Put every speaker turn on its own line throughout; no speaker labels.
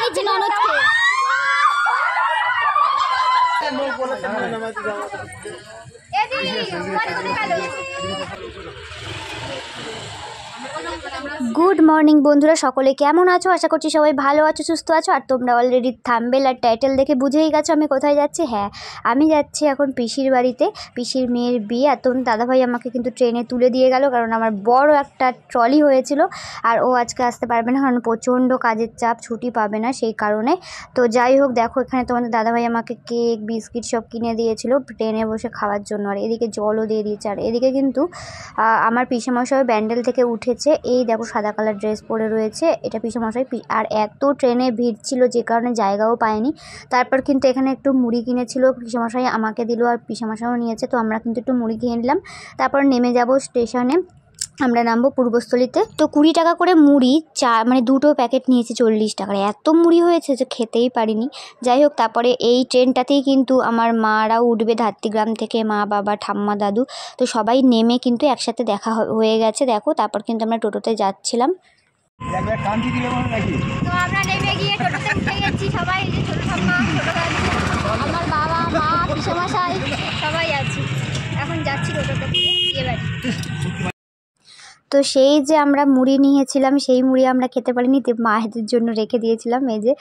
হয়েছে ননদকে। Good morning বন্ধুরা, সকলে কেমন আছো? আশা করছি সবাই ভালো আছো, সুস্থ আছো। আর তোমরা অলরেডি থাম্বনেল আর টাইটেল দেখে বুঝেই গেছো আমি কোথায় যাচ্ছি। হ্যাঁ, আমি যাচ্ছি এখন পিসির বাড়িতে, পিসির মেয়ের বিয়ে। আর তখন দাদাভাই আমাকে কিন্তু ট্রেনে তুলে দিয়ে গেল, কারণ আমার বড় একটা ট্রলি হয়েছিল আর ও আজকে আসতে পারবে না, কারণ প্রচণ্ড কাজের চাপ, ছুটি পাবে না সেই কারণে। তো যাই হোক, দেখো এখানে তোমাদের দাদাভাই আমাকে কেক বিস্কিট সব কিনে দিয়েছিল ট্রেনে বসে খাওয়ার জন্য, আর এদিকে জলও দিয়ে দিয়েছে। আর এদিকে কিন্তু আমার পিসেমশাই ব্যান্ডেল থেকে উঠেছে, এই দেখো সাদা কালার ড্রেস পরে রয়েছে, এটা পিসেমশাই। আর এত ট্রেনে ভিড় ছিল যে কারণে জায়গাও পায়নি। তারপর কিন্তু এখানে একটু মুড়ি কিনেছিল পিসেমশাই, আমাকে দিল আর পিসেমশাইও নিয়েছে, তো আমরা কিন্তু একটু মুড়ি খেয়ে নিলাম। তারপর নেমে যাব স্টেশনে, আমরা নামবো পূর্বস্থলীতে। তো 20 টাকা করে মুড়ি, মানে দুটো প্যাকেট নিয়েছি 40 টাকার। এত মুড়ি হয়েছে যে খেতেই পারিনি। যাই হোক, তারপরে এই ট্রেনটাতেই কিন্তু আমার মারাও উঠবে ধাত্রীগ্রাম থেকে, মা বাবা ঠাম্মা দাদু, তো সবাই নেমে কিন্তু একসাথে দেখা হয়ে গেছে। দেখো তারপর কিন্তু আমরা টোটোতে যাচ্ছিলাম। তো আমরা নেমে গিয়ে টোটোতে উঠে গেছি সবাই, যে ছোটো ঠাম্মা, ছোটো দাদু, আমার বাবা, মা, পিসেমশাই সবাই আছি। এখন যাচ্ছি টোটোতে বিয়ে বাড়ি। তো সেই যে আমরা মুড়ি নিয়েছিলাম, সেই মুড়ি আমরা খেতে পারিনি, তো মায়েদের জন্য রেখে দিয়েছিলাম। এই যে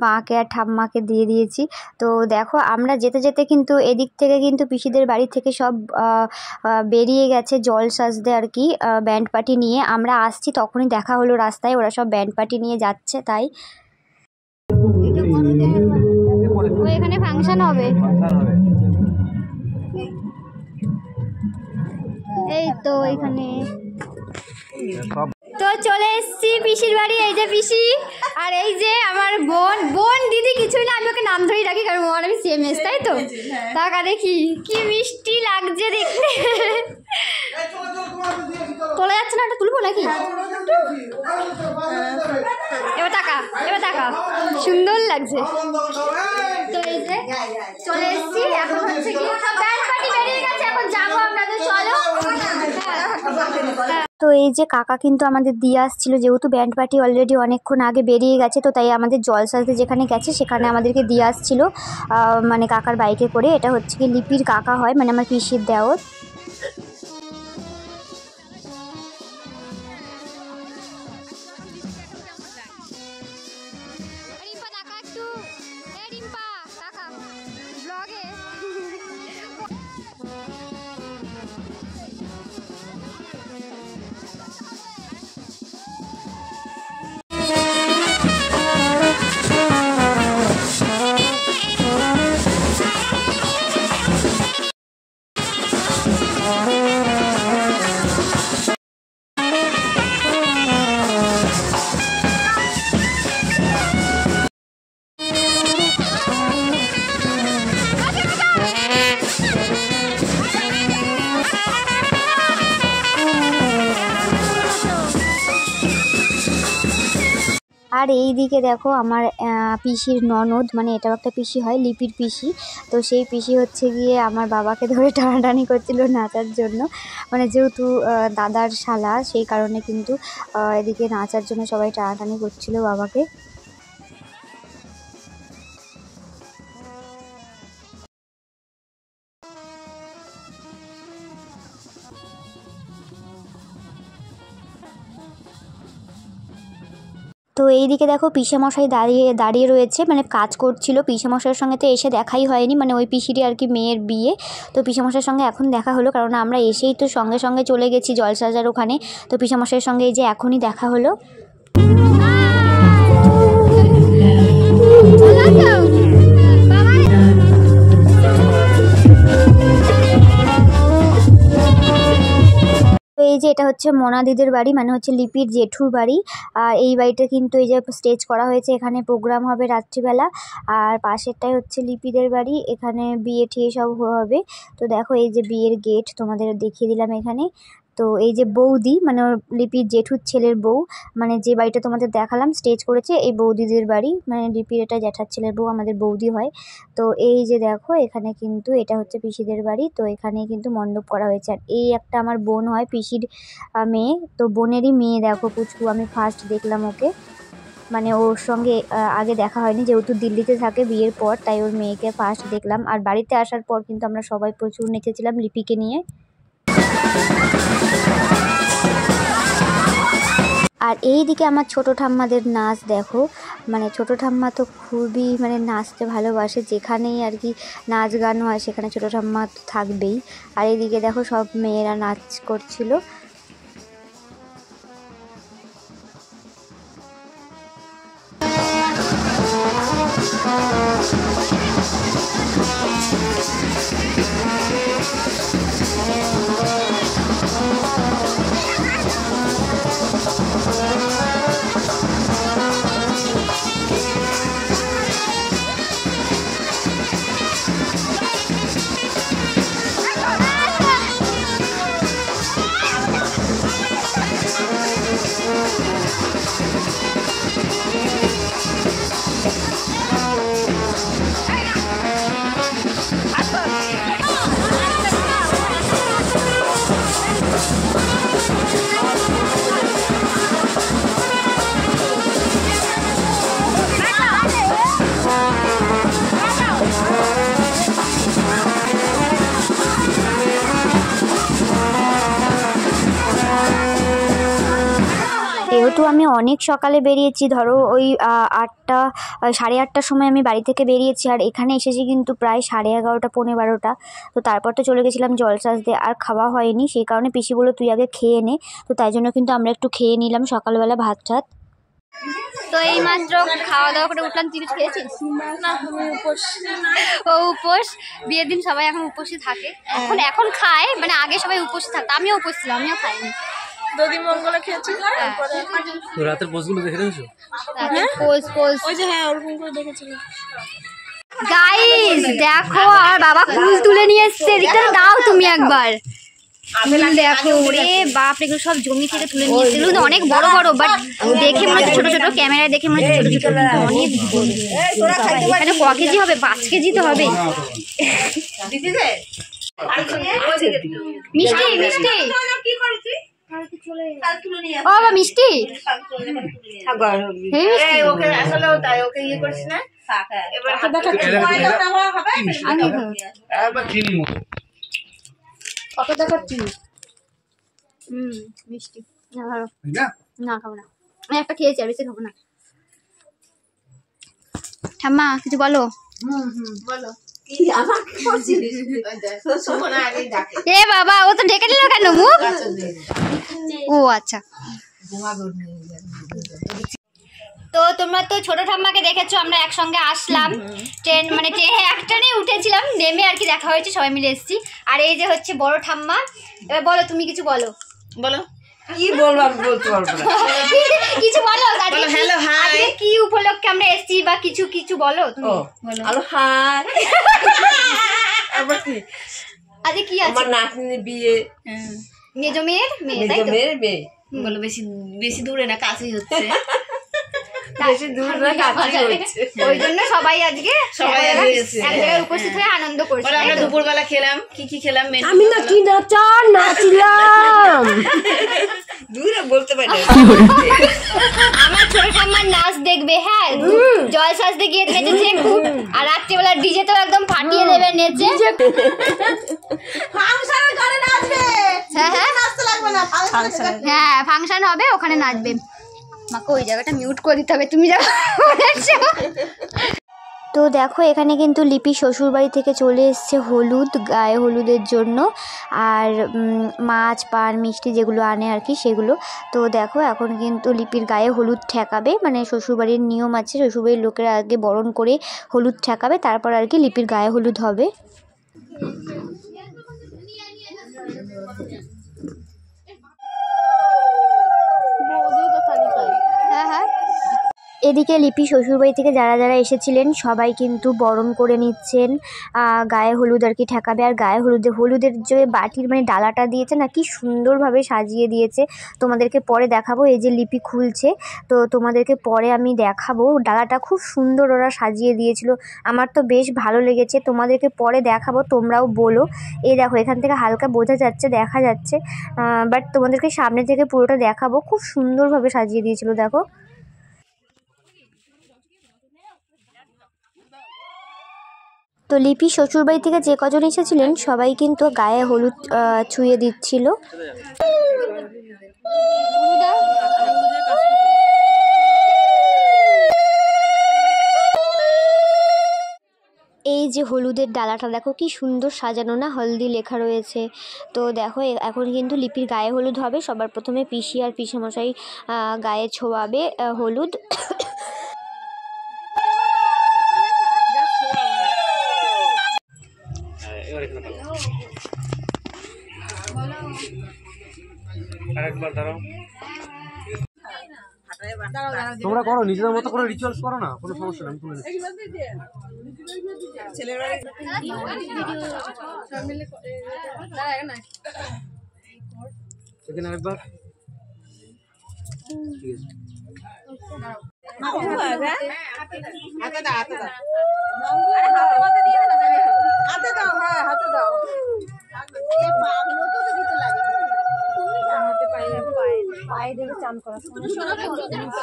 মাকে আর ঠাম্মাকে দিয়ে দিয়েছি। তো দেখো আমরা যেতে যেতে কিন্তু এদিক থেকে কিন্তু পিসিদের বাড়ি থেকে সব বেরিয়ে গেছে জল সাজতে আর কি, ব্যান্ড পার্টি নিয়ে। আমরা আসছি তখনই দেখা হলো রাস্তায়, ওরা সব ব্যান্ড পার্টি নিয়ে যাচ্ছে। তাই এখানে ফাংশন হবে, এই তো এখানে। তো চলে এসছি পিসির বাড়ি, এই যে পিসি আর এই যে আমার বোন দিদি কিছুই না, আমি ওকে নাম ধরেই রাখি কারণ ওর আমি সেম এস, তাই তো। টাকা দেখি কি মিষ্টি লাগছে দেখতে। তোলা যাচ্ছে না, এটা তুলবো নাকি? এবার টাকা সুন্দর লাগছে। তো এই যে চলে এসছি, এখন হচ্ছে কি ব্যান্ড পার্টি বেরিয়ে গেছে, এখন যাবো আমরা। তো চলো। তো এই যে কাকা কিন্তু আমাদের দিয়ে আসছিল, যেহেতু ব্যান্ড পার্টি অলরেডি অনেকক্ষণ আগে বেরিয়ে গেছে, তো তাই আমাদের জল সাজতে যেখানে গেছে সেখানে আমাদেরকে দিয়ে আসছিল, মানে কাকার বাইকে করে। এটা হচ্ছে কি লিপির কাকা হয়, মানে আমার পিসির দেওর। আর এই দিকে দেখো আমার পিসির ননদ, মানে এটাও একটা পিসি হয়, লিপির পিসি। তো সেই পিসি হচ্ছে গিয়ে আমার বাবাকে ধরে টানাটানি করছিল নাচার জন্য, মানে যেহেতু দাদার শালা সেই কারণে কিন্তু এদিকে নাচার জন্য সবাই টানাটানি করছিল বাবাকে। তো এইদিকে দেখো পিসেমশাই দাঁড়িয়ে রয়েছে, মানে কাজ করছিল। পিসেমশাইয়ের সঙ্গে তো এসে দেখাই হয়নি, মানে ওই পিসিরই আর কি মেয়ের বিয়ে। তো পিসেমশাইয়ের সঙ্গে এখন দেখা হলো, কারণ আমরা এসেই তো সঙ্গে সঙ্গে চলে গেছি জলসাজার ওখানে। তো পিসেমশাইয়ের সঙ্গে এই যে এখনই দেখা হলো। তো এই যে এটা হচ্ছে মোনা দিদির বাড়ি, মানে হচ্ছে লিপির জেঠুর বাড়ি। আর এই বাড়িটা কিন্তু এই যে স্টেজ করা হয়েছে, এখানে প্রোগ্রাম হবে রাত্রিবেলা। আর পাশেরটাই হচ্ছে লিপিদের বাড়ি, এখানে বিয়ে ঠিয়ে সব হবে। তো দেখো এই যে বিয়ের গেট তোমাদের দেখিয়ে দিলাম এখানে। তো এই যে বৌদি, মানে ওর লিপির জেঠুর ছেলের বউ, মানে যে বাড়িটা তোমাদের দেখালাম স্টেজ করেছে, এই বৌদিদের বাড়ি, মানে লিপির এটা জ্যাঠার ছেলের বউ, আমাদের বৌদি হয়। তো এই যে দেখো এখানে কিন্তু এটা হচ্ছে পিসিদের বাড়ি, তো এখানে কিন্তু মণ্ডপ করা হয়েছে। আর এই একটা আমার বোন হয় পিসির মেয়ে, তো বোনেরই মেয়ে, দেখো পুচকু, আমি ফার্স্ট দেখলাম ওকে। মানে ওর সঙ্গে আগে দেখা হয়নি, যেহেতু দিল্লিতে থাকে বিয়ের পর, তাই ওর মেয়েকে ফার্স্ট দেখলাম। আর বাড়িতে আসার পর কিন্তু আমরা সবাই প্রচুর নেচেছিলাম লিপিকে নিয়ে। আর এই দিকে আমার ছোটো ঠাম্মাদের নাচ দেখো, মানে ছোটো ঠাম্মা তো খুবই মানে নাচতে ভালোবাসে, যেখানেই আর কি নাচ গান হয় সেখানে ছোটো ঠাম্মা তো থাকবেই। আর এইদিকে দেখো সব মেয়েরা নাচ করছিল। যেহেতু আমি অনেক সকালে বেরিয়েছি, ধরো ওই 8টা 8:30টার সময় আমি বাড়ি থেকে বেরিয়েছি, আর এখানে এসেছি কিন্তু প্রায় 11:30 পৌনে 12টা। তো তারপর তো চলে গেছিলাম জলসাজতে, আর খাওয়া হয়নি, সেই কারণে পিসি বললো তুই আগে খেয়ে নে। তো তাই জন্য কিন্তু আমরা একটু খেয়ে নিলাম সকালবেলা ভাত টাত। তো এই মাত্র খাওয়া দাওয়া করে উঠলাম। তুই খেয়েছিস?
না, উপোস।
ও উপোস, বিয়ের দিন সবাই এখন উপোসই থাকে, এখন খায়, মানে আগে সবাই উপোসই থাকতো, আমিও উপোস ছিলাম, আমিও খাইনি।
দধি মঙ্গলা খেয়েছি।
তো রাতের পোস্টগুলো দেখে নিয়েছো?
ওই যে হ্যাঁ ওরকম করে দেখেছিলাম।
গাইস দেখো আমার বাবা কুল তুলে নিয়ে এসছে, এদিকে দাও তুমি একবার। দেখো রে বাপ, এগুলো সব জমি থেকে তুলে নিয়ে এসছে, এগুলো অনেক বড় বড়, বাট দেখে মনে হচ্ছে ছোট ছোট, ক্যামেরায় দেখে মনে হচ্ছে ছোট ছোট, কিন্তু অনেক মানে ক কেজি হবে? 5 কেজি তো হবে। মিষ্টি মিষ্টি ও বাবা মিষ্টি মিষ্টি না খাবো না, আমি একটা খেয়েছি আর বেশি খাবো না। ঠাম্মা কিছু বলো।
বলো
এ বাবা, ও তো ঢেকে দিল কেন মুখ? ও আচ্ছা। তো তোমরা তো ছোট ঠাম্মাকে দেখেছো, আমরা একসঙ্গে আসলাম ট্রেন, মানে ট্রেনে এক ট্রেনে উঠেছিলাম, নেমে আর কি দেখা হয়েছে, সবাই মিলে এসেছি। আর এই যে হচ্ছে বড় ঠাম্মা। এবার বলো, তুমি কিছু বলো।
বলো কি বলবো, আমি বলতে পারবো না।
কিছু বলো।
হ্যালো হাই,
কি উপলক্ষে আমরা এসেছি বা কিছু কিছু বলো তুমি।
Hello hi. আবার কি
আজকে কি আছে?
আমার নাতনির বিয়ে,
মেজো মেয়ের মেয়ে, তাই তো?
মেয়ের বিয়ে।
বলো বেশি বেশি দূরে না, কাছেই হচ্ছে।
বেশি দূর না, কাছেই হচ্ছে।
ওই জন্য সবাই আজকে
সবাই
এক
এসেছে।
জায়গায় উপস্থিত হয়ে আনন্দ করছে।
আমরা দুপুরবেলা খেলাম, কি খেলাম?
আমি না কি নাচলাম, দূরে বলতে পারি না।
আমার ছোট ঠাম্মার নাচ দেখবে, হ্যাঁ জল সাজতে গিয়ে নেচেছে খুব, আর রাত্রিবেলা ডিজে তো একদম ফাটিয়ে দেবে নেচে।
ফাংশনের ঘরে নাচবে,
হ্যাঁ হ্যাঁ
নাচতে লাগবে না,
হ্যাঁ ফাংশন হবে, ওখানে নাচবে। মাকে ওই জায়গাটা মিউট করে দিতে হবে, তুমি যা বলেছো। তো দেখো এখানে কিন্তু লিপি শ্বশুরবাড়ি থেকে চলে এসছে হলুদ, গায়ে হলুদের জন্য, আর মাছ পান মিষ্টি যেগুলো আনে আর কি সেগুলো। তো দেখো এখন কিন্তু লিপির গায়ে হলুদ ঠেকাবে, মানে শ্বশুরবাড়ির নিয়ম আছে, শ্বশুরবাড়ির লোকেরা আগে বরণ করে হলুদ ঠেকাবে, তারপর আর কি লিপির গায়ে হলুদ হবে। হ্যাঁ হ্যাঁ, এদিকে লিপি শ্বশুরবাড়ি থেকে যারা যারা এসেছিলেন সবাই কিন্তু বরণ করে নিচ্ছেন, গায়ে হলুদ আর কি ঠেকাবে। আর গায়ে হলুদের যে বাটির মানে ডালাটা দিয়েছে না, কি সুন্দরভাবে সাজিয়ে দিয়েছে, তোমাদেরকে পরে দেখাবো। এই যে লিপি খুলছে, তো তোমাদেরকে পরে আমি দেখাবো, ডালাটা খুব সুন্দর ওরা সাজিয়ে দিয়েছিল, আমার তো বেশ ভালো লেগেছে, তোমাদেরকে পরে দেখাবো, তোমরাও বলো। এই দেখো এখান থেকে হালকা বোঝা যাচ্ছে, দেখা যাচ্ছে, বাট তোমাদেরকে সামনে থেকে পুরোটা দেখাবো, খুব সুন্দরভাবে সাজিয়ে দিয়েছিল দেখো। তো লিপি শ্বশুরবাড়ি থেকে যে কজন এসেছিলেন সবাই কিন্তু গায়ে হলুদ ছুঁয়ে দিচ্ছিল। এই যে হলুদের ডালাটা দেখো কি সুন্দর সাজানো না, হলদি লেখা রয়েছে। তো দেখো এখন কিন্তু লিপির গায়ে হলুদ হবে। সবার প্রথমে পিসি আর পিসেমশাই গায়ে ছোঁয়াবে হলুদ।
আরেকবার দাঁড়াও, তোমরা করো নিজেদের মতো করে রিচুয়ালস করো না, কোনো সমস্যা নেই, আমি তুলে নিচ্ছি। এখানে আরেকবার, ঠিক আছে।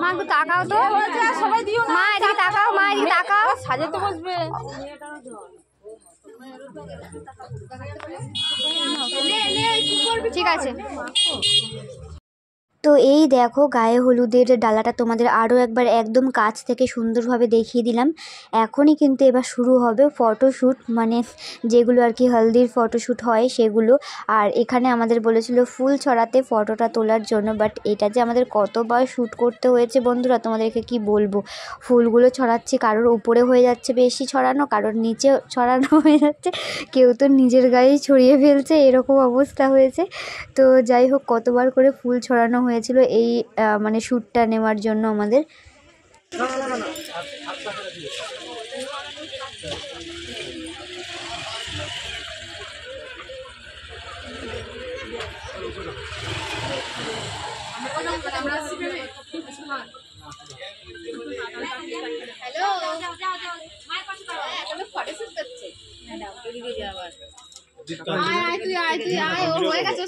মা একটু তাকাও তো, সবাই দিও, মা এদিকে তাকাও, মা এদিকে তাকাও, সাজাতে বসবে। ঠিক আছে। তো এই দেখো গায়ে হলুদের ডালাটা তোমাদের আরও একবার একদম কাছ থেকে সুন্দরভাবে দেখিয়ে দিলাম। এখনই কিন্তু এবার শুরু হবে ফটোশ্যুট, মানে যেগুলো আর কি হলদির ফটোশ্যুট হয় সেগুলো। আর এখানে আমাদের বলেছিল ফুল ছড়াতে ফটোটা তোলার জন্য, বাট এটা যে আমাদের কতবার শ্যুট করতে হয়েছে বন্ধুরা তোমাদেরকে কি বলবো। ফুলগুলো ছড়াচ্ছি, কারোর উপরে হয়ে যাচ্ছে বেশি ছড়ানো, কারোর নিচে ছড়ানো হয়ে যাচ্ছে, কেউ তো নিজের গায়েই ছড়িয়ে ফেলছে, এরকম অবস্থা হয়েছে। তো যাই হোক কতবার করে ফুল ছড়ানো হয়েছিল এই মানে শ্যুটটা নেওয়ার জন্য আমাদের।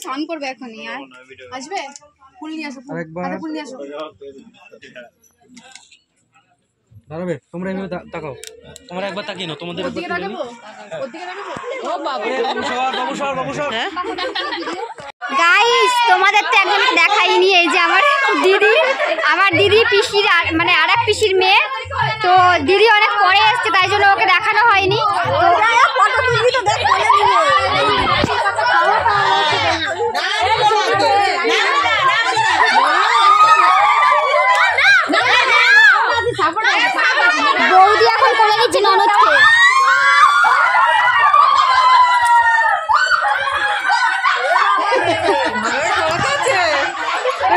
স্নান করবে এখনই, আসবে ফুল নিয়ে আসো, ফুল নিয়ে আসো।
দাঁড়াবে তোমরা এভাবে তাকাও, তোমরা একবার তাকিয়ে নাও, তোমাদের একবার তুলে নিই।
গাইস তোমাদের তো একদম দেখাইনি, এই যে আমার দিদি পিসির মানে আরেক পিসির মেয়ে। তো দিদি অনেক পরে এসছে তাই জন্য ওকে দেখানো হয়নি। বৌদি এখন কোলে নিচ্ছে ননদকে।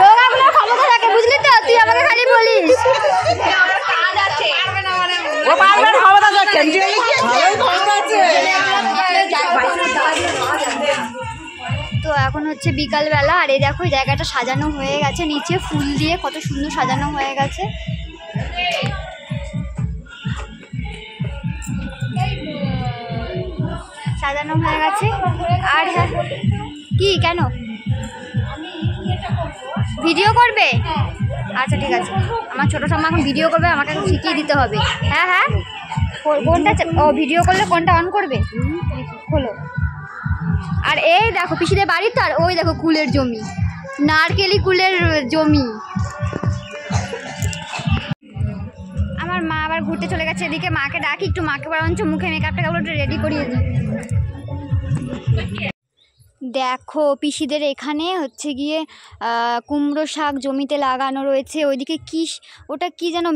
রোগাগুলোর ক্ষমতা থাকে বুঝলি তো, তুই আমাকে খালি বলিস। তো এখন হচ্ছে বিকালবেলা, আর এই দেখো জায়গাটা সাজানো হয়ে গেছে, নিচে ফুল দিয়ে কত সুন্দর সাজানো হয়ে গেছে। সাজানো হয়ে গেছে। আর হ্যাঁ কি কেন ভিডিও করবে? আচ্ছা ঠিক আছে, আমার ছোটো ঠাম্মা এখন ভিডিও করবে, আমাকে এখন শিখিয়ে দিতে হবে। হ্যাঁ হ্যাঁ কোনটা ও ভিডিও করলে কোনটা অন করবে হলো। আর এই দেখো পিসিদের বাড়ি তো, আর ওই দেখো কুলের জমি, নারকেলি কুলের জমি। আমার মা আবার ঘুরতে চলে গেছে এদিকে, মাকে ডাকি একটু, মাকে বরঞ্চ মুখে মেকআপটা একটু রেডি করিয়ে দিই। দেখো পিসিদের এখানে হচ্ছে গিয়ে কুমড়ো শাক জমিতে লাগানো রয়েছে, ওইদিকে কি ওটা কি যেন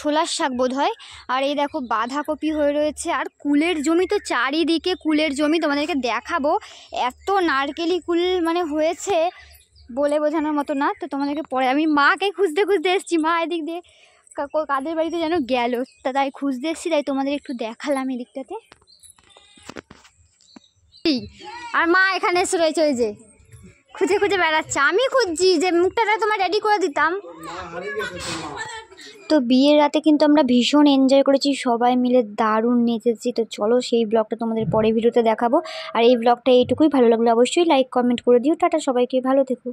ছোলার শাক বোধ হয়। আর এই দেখো বাঁধাকপি হয়ে রয়েছে, আর কুলের জমি তো চারিদিকে কুলের জমি, তোমাদেরকে দেখাবো এত নারকেলি কুল মানে হয়েছে বলে বোঝানোর মতো না। তো তোমাদেরকে পরে আমি মাকে খুঁজতে খুঁজতে এসেছি, মা এদিক দিয়ে কাদের বাড়িতে যেন গেল, তাই খুঁজতে এসেছি, তাই তোমাদের একটু দেখালাম এদিকটাতে। আর মা এখানে এসে রয়েছে, ওই যে খুঁজে খুঁজে বেড়াচ্ছে, আমি খুঁজছি যে মুখটা তোমার রেডি করে দিতাম। তো বিয়ের রাতে কিন্তু আমরা ভীষণ এনজয় করেছি, সবাই মিলে দারুণ নেচেছি। তো চলো সেই ব্লগটা তোমাদের পরে ভিডিওতে দেখাবো। আর এই ব্লগটা এইটুকুই, ভালো লাগলে অবশ্যই লাইক কমেন্ট করে দিও। টাটা সবাইকে, ভালো থেকো।